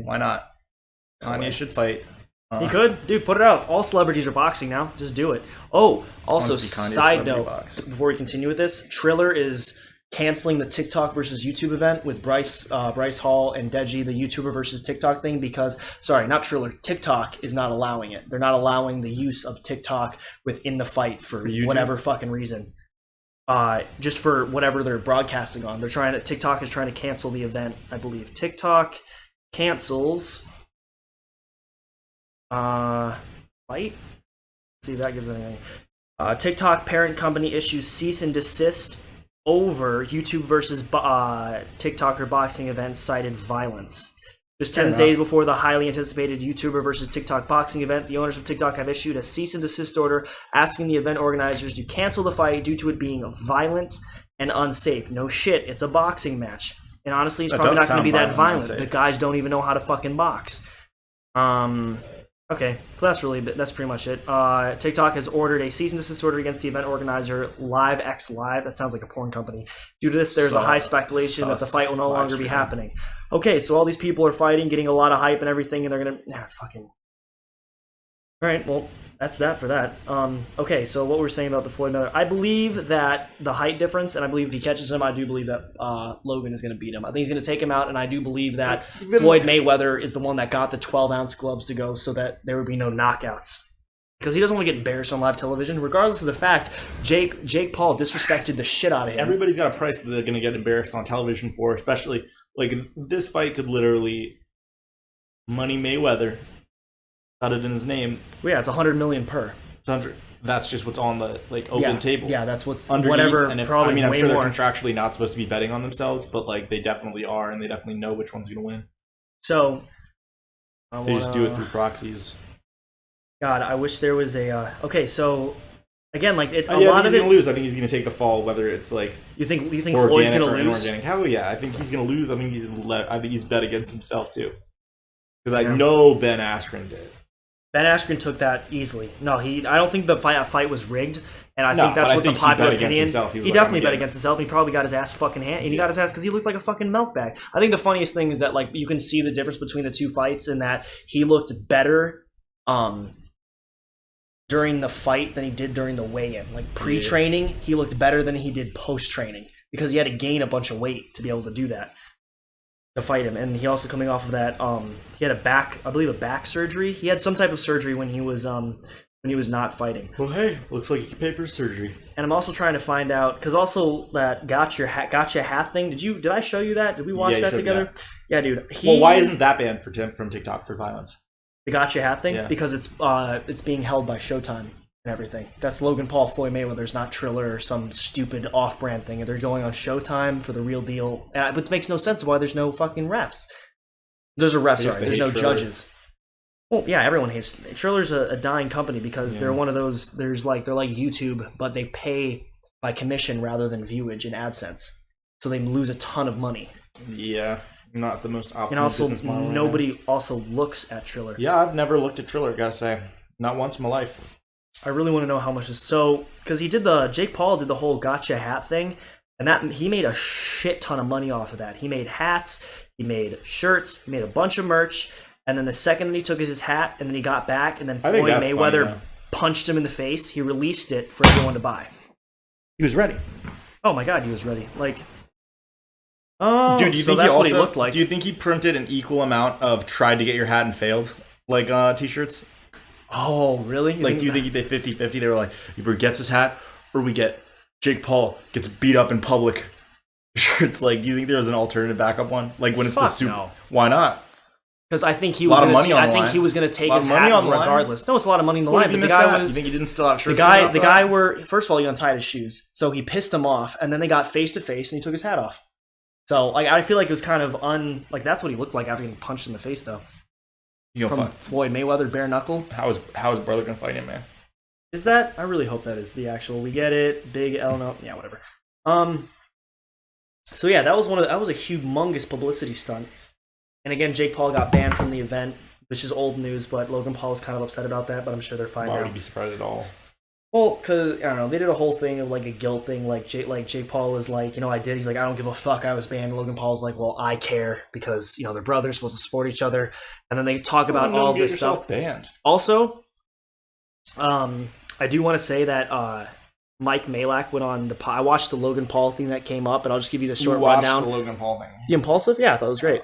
Why not? Kanye should fight. He could. Dude, put it out. All celebrities are boxing now. Just do it. Oh, also, side note, before we continue with this, Triller is canceling the TikTok versus YouTube event with Bryce Hall and Deji, the YouTuber versus TikTok thing, because, sorry, not Triller, TikTok is not allowing it. They're not allowing the use of TikTok within the fight for whatever fucking reason. Just for whatever they're broadcasting on. TikTok is trying to cancel the event, I believe. TikTok cancels fight? Let's see if that gives anything. TikTok parent company issues cease and desist over YouTube versus TikToker boxing event cited violence. Just 10 days before the highly anticipated YouTuber versus TikTok boxing event, the owners of TikTok have issued a cease and desist order asking the event organizers to cancel the fight due to it being violent and unsafe. No shit, it's a boxing match. And honestly, it's probably not going to be that violent. The guys don't even know how to fucking box. Okay, so that's pretty much it. TikTok has ordered a cease and desist order against the event organizer LiveXLive. That sounds like a porn company. Due to this, there's a high speculation that the fight will no longer be happening. Okay, so all these people are fighting, getting a lot of hype and everything, and they're gonna fucking. All right, well, that's that for that. Okay, so what we're saying about the Floyd Mayweather, I believe that the height difference, and I believe if he catches him, I do believe that Logan is going to beat him. I think he's going to take him out, and I do believe that Floyd Mayweather is the one that got the 12-ounce gloves to go so that there would be no knockouts. Because he doesn't want to get embarrassed on live television, regardless of the fact Jake Paul disrespected the shit out of him. Everybody's got a price that they're going to get embarrassed on television for, especially, like, this fight could literally money Mayweather. Got it in his name. Well, yeah, it's $100 million per. It's 100. That's just what's on the open table. Yeah, that's what's underneath. Whatever. And probably I mean, I'm sure more. They're contractually not supposed to be betting on themselves, but like they definitely are, and they definitely know which one's going to win. So they just do it through proxies. God, I wish there was a. Okay, so again, like a lot of it. He's going to lose. I think he's going to take the fall, whether it's like you think Floyd's going to lose? Inorganic. Hell yeah, I think he's going to lose. I think he's bet against himself too, because I know Ben Askren did. Ben Askren took that easily. No, I don't think the fight was rigged, and I think that's what the popular opinion. He definitely bet against himself. He probably got his ass fucking hand, and he got his ass because he looked like a fucking milk bag. I think the funniest thing is that like you can see the difference between the two fights in that he looked better during the fight than he did during the weigh-in. Like pre-training, he looked better than he did post-training because he had to gain a bunch of weight to be able to do that. To fight him, and he also coming off of that. He had a back surgery. He had some type of surgery when he was not fighting. Well, hey, looks like he can pay for surgery. And I'm also trying to find out because also that gotcha hat thing. Did I show you that? Did we watch that together? Yeah, dude. Well, why isn't that banned from TikTok for violence? The gotcha hat thing because it's being held by Showtime. And everything. That's Logan Paul, Floyd Mayweather's not Triller or some stupid off-brand thing. They're going on Showtime for the real deal. But it makes no sense why there's no fucking refs. There's a ref, sorry. There's no judges. Well, yeah, everyone hates Triller's a dying company because they're one of those. They're like YouTube, but they pay by commission rather than viewage in AdSense, so they lose a ton of money. Yeah, not the most optimal and also business model. Nobody also looks at Triller. Yeah, I've never looked at Triller. Gotta say, not once in my life. I really want to know how much is because Jake Paul did the whole gotcha hat thing, and that he made a shit ton of money off of that. He made hats, he made shirts, he made a bunch of merch, and then the second that he took his hat, and then he got back, and then Floyd Mayweather punched him in the face. He released it for everyone to buy. He was ready. Oh my god, he was ready. Like, dude, do you think what he looked like? Do you think he printed an equal amount of "tried to get your hat and failed" t-shirts? Oh, really? Do you think they 50-50? They were like, either gets his hat or we get Jake Paul gets beat up in public. It's like, do you think there was an alternative backup one? Like when it's the Super. No. Why not? Because I think he was going to take his hat regardless. No, it's a lot of money on the line. But the guy was. You think he didn't still have shirts? The guy were first of all he untied his shoes, so he pissed him off, and then they got face to face, and he took his hat off. So like I feel like it was kind of that's what he looked like after getting punched in the face though. From Floyd Mayweather, bare knuckle. How is brother gonna fight him, man? Is that? I really hope that is the actual. We get it. Big L. No, yeah, whatever. So yeah, that was a humongous publicity stunt. And again, Jake Paul got banned from the event, which is old news. But Logan Paul is kind of upset about that. But I'm sure they're fine now. Why would he be surprised at all? Well, because, I don't know, they did a whole thing of, like, a guilt thing. Like Jake Paul was like, you know, I did. He's like, I don't give a fuck. I was banned. Logan Paul was like, well, I care because, you know, they're brothers, supposed to support each other. And then they talk about all this stuff. Banned. Also, I do want to say that Mike Malak went on the I watched the Logan Paul thing that came up, and I'll just give you the short rundown. The Logan Paul thing. The Impulsive? Yeah, I thought it was great.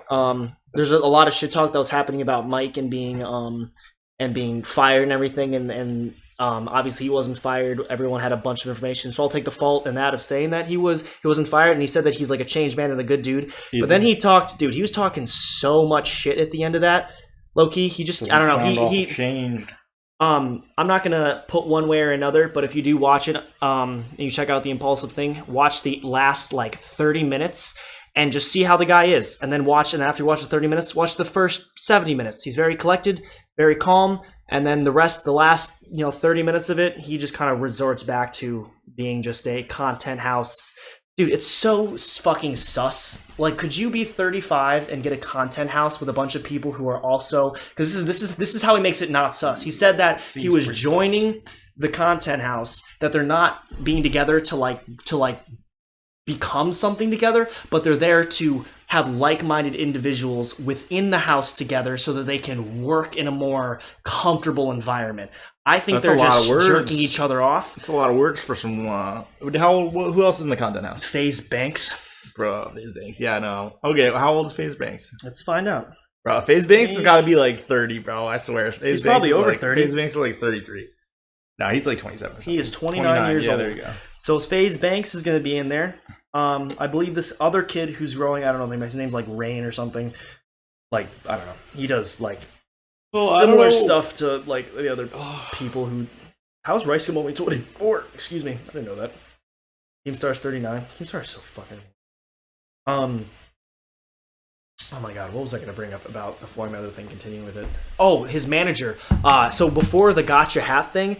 There's a lot of shit talk that was happening about Mike and being fired and everything, and obviously he wasn't fired. Everyone had a bunch of information, so I'll take the fault in that of saying that he wasn't fired, and he said that he's like a changed man and a good dude. But then he was talking so much shit at the end of that. Low key, he just I don't know. He changed. I'm not gonna put one way or another, but if you do watch it, and you check out the Impulsive thing, watch the last like 30 minutes and just see how the guy is, and then after you watch the 30 minutes, watch the first 70 minutes. He's very collected, very calm, and then the last 30 minutes of it, he just kind of resorts back to being just a content house. Dude, it's so fucking sus. Like, could you be 35 and get a content house with a bunch of people who are also... Because this is how he makes it not sus. He said that he was joining the content house, that they're not being together to become something together, but they're there to have like-minded individuals within the house together so that they can work in a more comfortable environment. I think they're just jerking each other off. It's a lot of words for some... who else is in the content house? FaZe Banks. Bro, FaZe Banks. Yeah, I know. Okay, how old is FaZe Banks? Let's find out. Bro, FaZe Banks has got to be like 30, bro. I swear. He's probably over 30. FaZe Banks is like 33. No, he's like 27 or something. He is 29 years old. Yeah, there you go. So FaZe Banks is going to be in there. I believe this other kid who's growing, I don't know, his name's like Rain or something. Like, I don't know. He does like similar stuff to like the other people who... How's Rice Gum only 24? Excuse me. I didn't know that. Keemstar's 39. Keemstar's so fucking... Oh my god, what was I going to bring up about the Floyd Mayweather thing, continuing with it? Oh, his manager. So before the gotcha hat thing,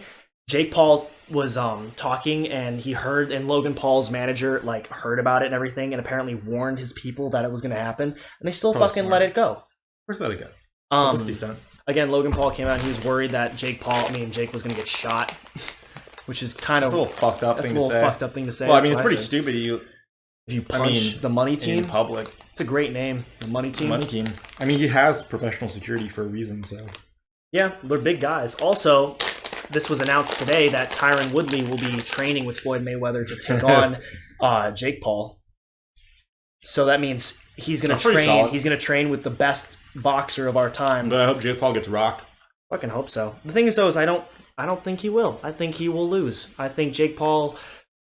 Jake Paul was talking, and he heard, and Logan Paul's manager like heard about it and everything, and apparently warned his people that it was going to happen, and they still fucking let it go. Where's let it go? What's the done? Again, Logan Paul came out and he was worried that Jake was going to get shot, which is kind of a little fucked up thing to say. Fucked up thing to say. Well, I mean, it's pretty stupid. If you punch the money team in public, it's a great name. The money team. Money team. I mean, he has professional security for a reason. So yeah, they're big guys. Also, this was announced today that Tyron Woodley will be training with Floyd Mayweather to take on Jake Paul. So that means he's going to train. Solid. He's going to train with the best boxer of our time. But I hope Jake Paul gets rocked. Fucking hope so. The thing is, though, I don't think he will. I think he will lose. I think Jake Paul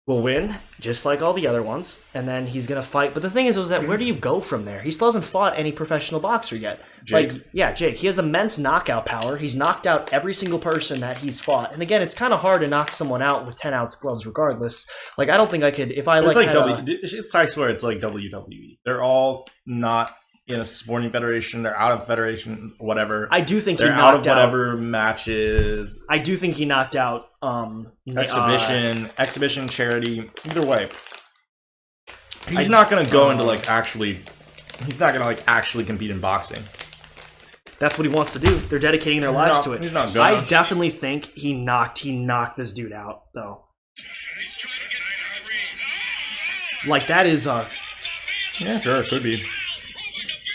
will win, just like all the other ones, and then he's going to fight. But the thing is that where do you go from there? He still hasn't fought any professional boxer yet. Jake? Jake. He has immense knockout power. He's knocked out every single person that he's fought. And again, it's kind of hard to knock someone out with 10-ounce gloves regardless. Like, I don't think I could, if I like... I swear it's like WWE. They're all not in a sporting federation. They're out of federation, whatever. I do think they're out of whatever matches. I do think he knocked out exhibition, charity. Either way, he's not going to go into actually. He's not going to actually compete in boxing. That's what he wants to do. They're dedicating their lives to it. He's not gonna. I definitely think he knocked this dude out though. Like that is yeah, sure, it could be.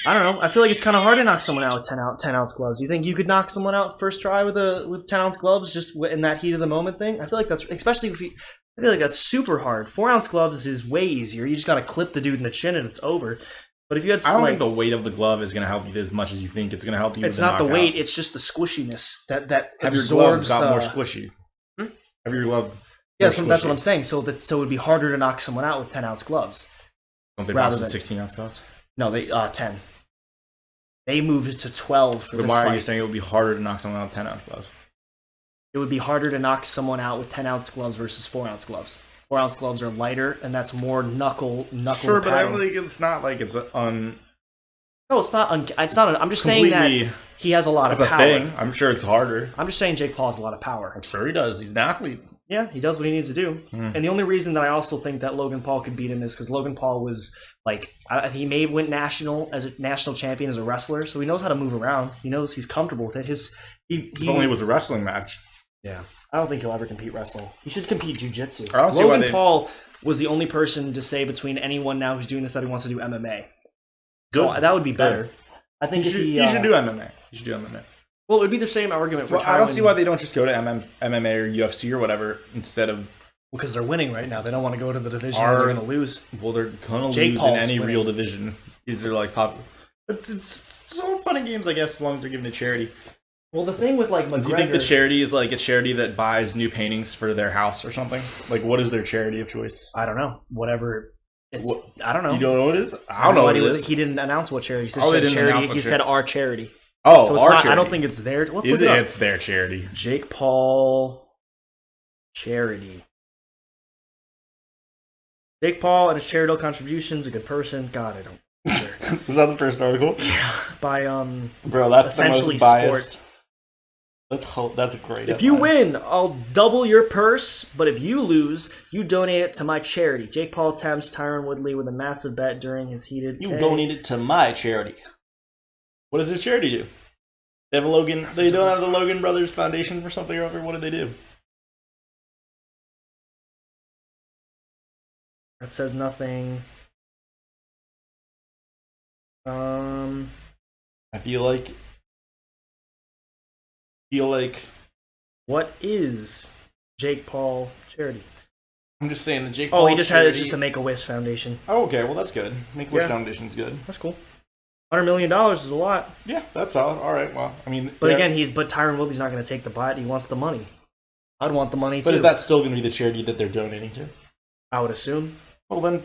I don't know. I feel like it's kind of hard to knock someone out with 10-ounce gloves. You think you could knock someone out first try with 10-ounce gloves just in that heat of the moment thing? I feel like that's I feel like that's super hard. 4-ounce gloves is way easier. You just got to clip the dude in the chin and it's over. But if you had, I don't think the weight of the glove is going to help you as much as you think it's going to help you. It's not the weight; it's just the squishiness that have your gloves got more squishy. Have your glove? Yeah, that's what I'm saying. So it would be harder to knock someone out with 10-ounce gloves. Don't they box with 16-ounce gloves? No, they 10. They moved it to 12 for this fight. Why are you fight. saying it would be harder to knock someone out with 10-ounce gloves? It would be harder to knock someone out with 10-ounce gloves versus 4-ounce gloves. 4-ounce gloves are lighter, and that's more knuckle. Sure, but I think it's not like it's No, it's not. It's not. I'm just saying that he has a lot of power. Thing. I'm sure it's harder. I'm just saying Jake Paul has a lot of power. I'm sure he does. He's an athlete. Yeah, he does what he needs to do. And the only reason that I also think that Logan Paul could beat him is because Logan Paul was he may win national champion as a wrestler, so he knows how to move around. He knows he's comfortable with it. If only it was a wrestling match. Yeah, I don't think he'll ever compete wrestling. He should compete jiu-jitsu. Logan Paul was the only person to say between anyone now who's doing this that he wants to do MMA. So that would be better. I think he should do MMA. He should do MMA. Well, it would be the same argument for I don't see why they don't just go to MMA or UFC or whatever instead of... Because they're winning right now. They don't want to go to the division where they're going to lose. Well, they're going to lose in any real division. These are like popular. It's so fun in games, I guess, as long as they're giving to charity. Well, the thing with like McGregor... Do you think the charity is like a charity that buys new paintings for their house or something? Like, what is their charity of choice? I don't know. Whatever. I don't know. You don't know what it is? I don't know what it is. He didn't announce what charity. He said charity. He said our charity. Oh, so it's our not, charity. I don't think it's their... It's their charity. Jake Paul charity. Jake Paul and his charitable contributions, a good person. God, I don't care. Is that the first article? Yeah. By Bro, that's essentially the most biased. Sport. That's a great. If you win, I'll double your purse. But if you lose, you donate it to my charity. Jake Paul tempts Tyron Woodley with a massive bet during his heated. You donate it to my charity. What does this charity do? They have a Logan. They don't have the Logan Brothers Foundation for something or other. What do they do? That says nothing. I feel like. What is Jake Paul charity? I'm just saying the Jake Paul. Oh, he just charity... had it's just the Make-A-Wish Foundation. Oh, okay. Well, that's good. Make-A-Wish Foundation's good. That's cool. $100 million is a lot. Yeah, that's all right. Well, I mean, but again, Tyron Woodley's not going to take the bite. He wants the money. I'd want the money too. But is that still going to be the charity that they're donating to? I would assume. Well, then,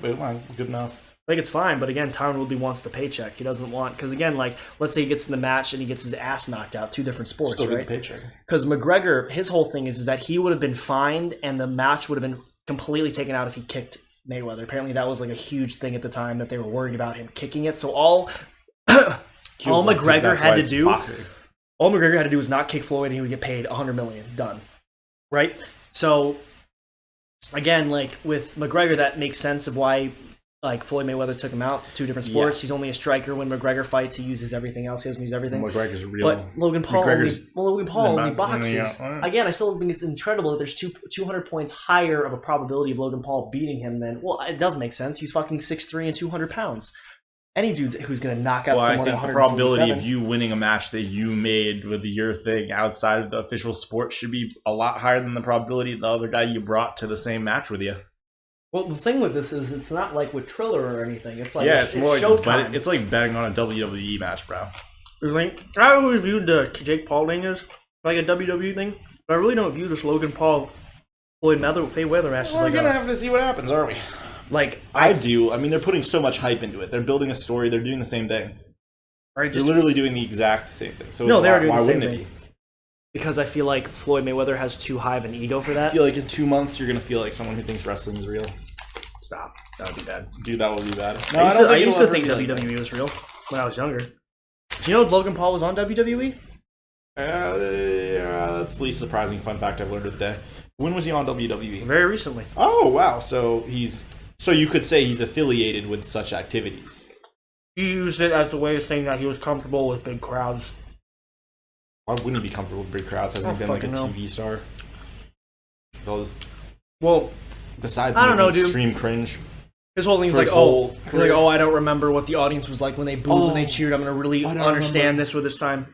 good enough. I think it's fine, but again, Tyron Woodley wants the paycheck. He doesn't want... Because again, like, let's say he gets in the match and he gets his ass knocked out. Two different sports, still right? Paycheck. Because McGregor, his whole thing is that he would have been fined and the match would have been completely taken out if he kicked Mayweather. Apparently that was like a huge thing at the time that they were worried about him kicking it. So all McGregor had to do... All McGregor had to do was not kick Floyd and he would get paid $100 million. Done. Right? So... Again, like with McGregor, that makes sense of why, like Floyd Mayweather took him out. Two different sports. Yeah. He's only a striker. When McGregor fights, he uses everything else. He doesn't use everything. McGregor's real. But Logan Paul only boxes. Again, I still think it's incredible that there's 200 points higher of a probability of Logan Paul beating him than. Well, it does make sense. He's fucking 6'3" and 200 pounds. Any dude who's going to knock out someone at 147. I think the probability of you winning a match that you made with your thing outside of the official sport should be a lot higher than the probability of the other guy you brought to the same match with you. Well, the thing with this is it's not like with Triller or anything. It's like it's more like it's like betting on a WWE match, bro. I always viewed the Jake Paul thing as like a WWE thing, but I really don't view this Logan Paul Floyd Mayweather match as like we're gonna have to see what happens, aren't we? Like I do. I mean, they're putting so much hype into it. They're building a story. They're doing the same thing. Right? They're literally doing the exact same thing. So no, they're doing the same thing. Because I feel like Floyd Mayweather has too high of an ego for that. I feel like in 2 months you're gonna feel like someone who thinks wrestling is real. Stop. That would be bad. Dude, that would be bad. No, I used to think WWE was real when I was younger. Do you know Logan Paul was on WWE? Yeah, that's the least surprising fun fact I've learned of the day. When was he on WWE? Very recently. Oh wow! So you could say he's affiliated with such activities. He used it as a way of saying that he was comfortable with big crowds. Why wouldn't he be comfortable with big crowds? Hasn't he been like a TV star? Well, besides I don't know, dude. Extreme cringe. His whole thing is like, I don't remember what the audience was like when they booed, when they cheered. I'm gonna really understand this with this time.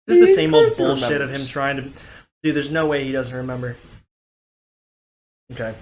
Just the same old bullshit of him trying to. Dude, there's no way he doesn't remember. Okay.